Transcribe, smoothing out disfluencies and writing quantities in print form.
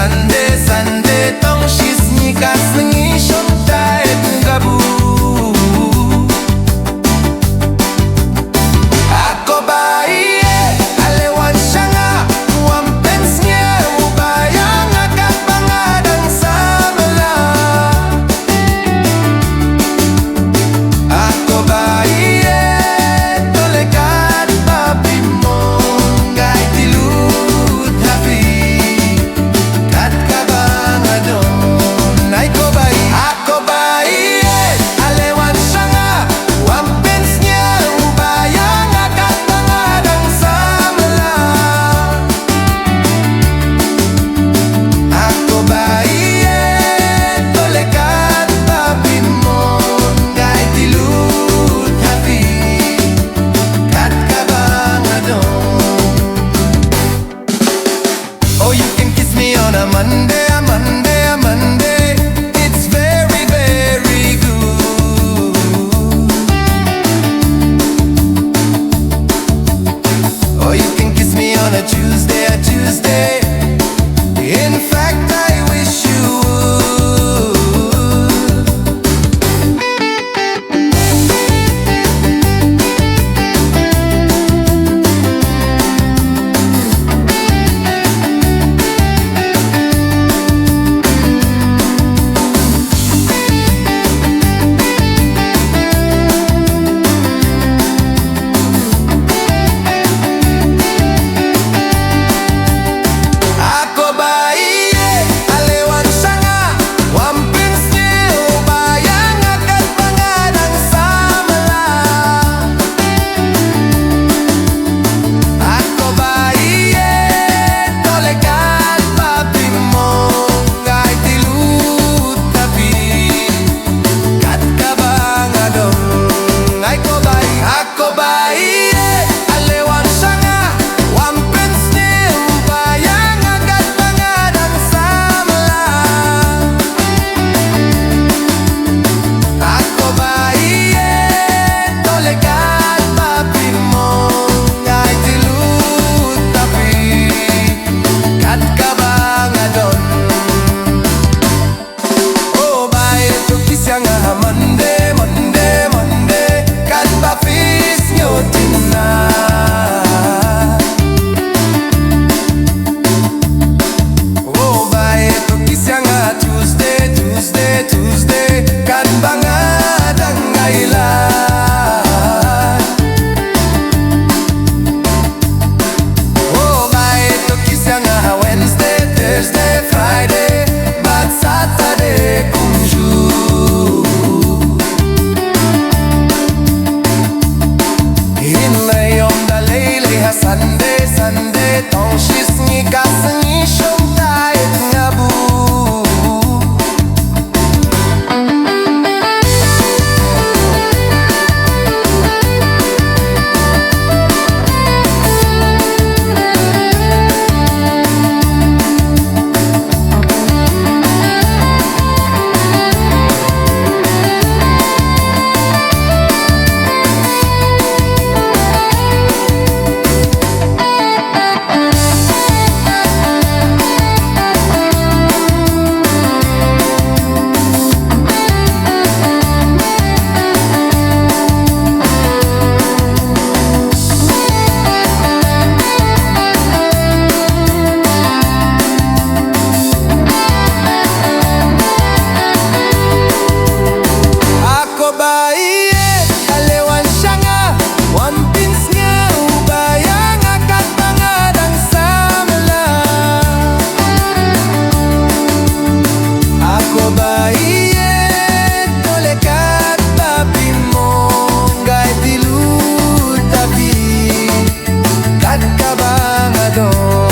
Sunday tong shisni kasni shontaet gabu. Ako Baieid alewan shanga wampensnya ubayang akan pangadang samela. Ako Baieid tolekat papi mo ngay tilut happy kat kabangadon. Ako Baieid alewan shanga wampensnya ubayang akan pangadang samela. Ako Baieid tolekat papi mo ngay tilut happy kat kabangadon. Oh, you can kiss me on a Monday, a Monday, a Monday. It's very, very good. Or you can kiss me on a Tuesday, a Tuesday. In fact, I wish you would. Ako Baieid alewan shanga wampensnya ubayang akan pangadang samela. Ako Baieid tolekat papi mo ngay tilut happy kat kabangadon. Ako Baieid alewan shanga wampensnya ubayang akan pangadang samela. Ako Baieid tolekat papi mo ngay tilut happy kat kabangadon. Oh Baieid tukisya nga Monday, Monday, Monday kat papis nyo tinna. Oh Baieid tukisya nga Tuesday, Tuesday, Tuesday kat bangadang ngailan. Oh Baieid tukisya nga Wednesday, Thursday, Friday but Saturday kunju. Inayom dalele ha Sunday, Sunday tong shisni kasni shontaet ngabu. Ako Baieid alewan shanga wampensnya ubayang akan pangadang samela. Ako Baieid tolekat papi mo ngay tilut happy kat kabangadon.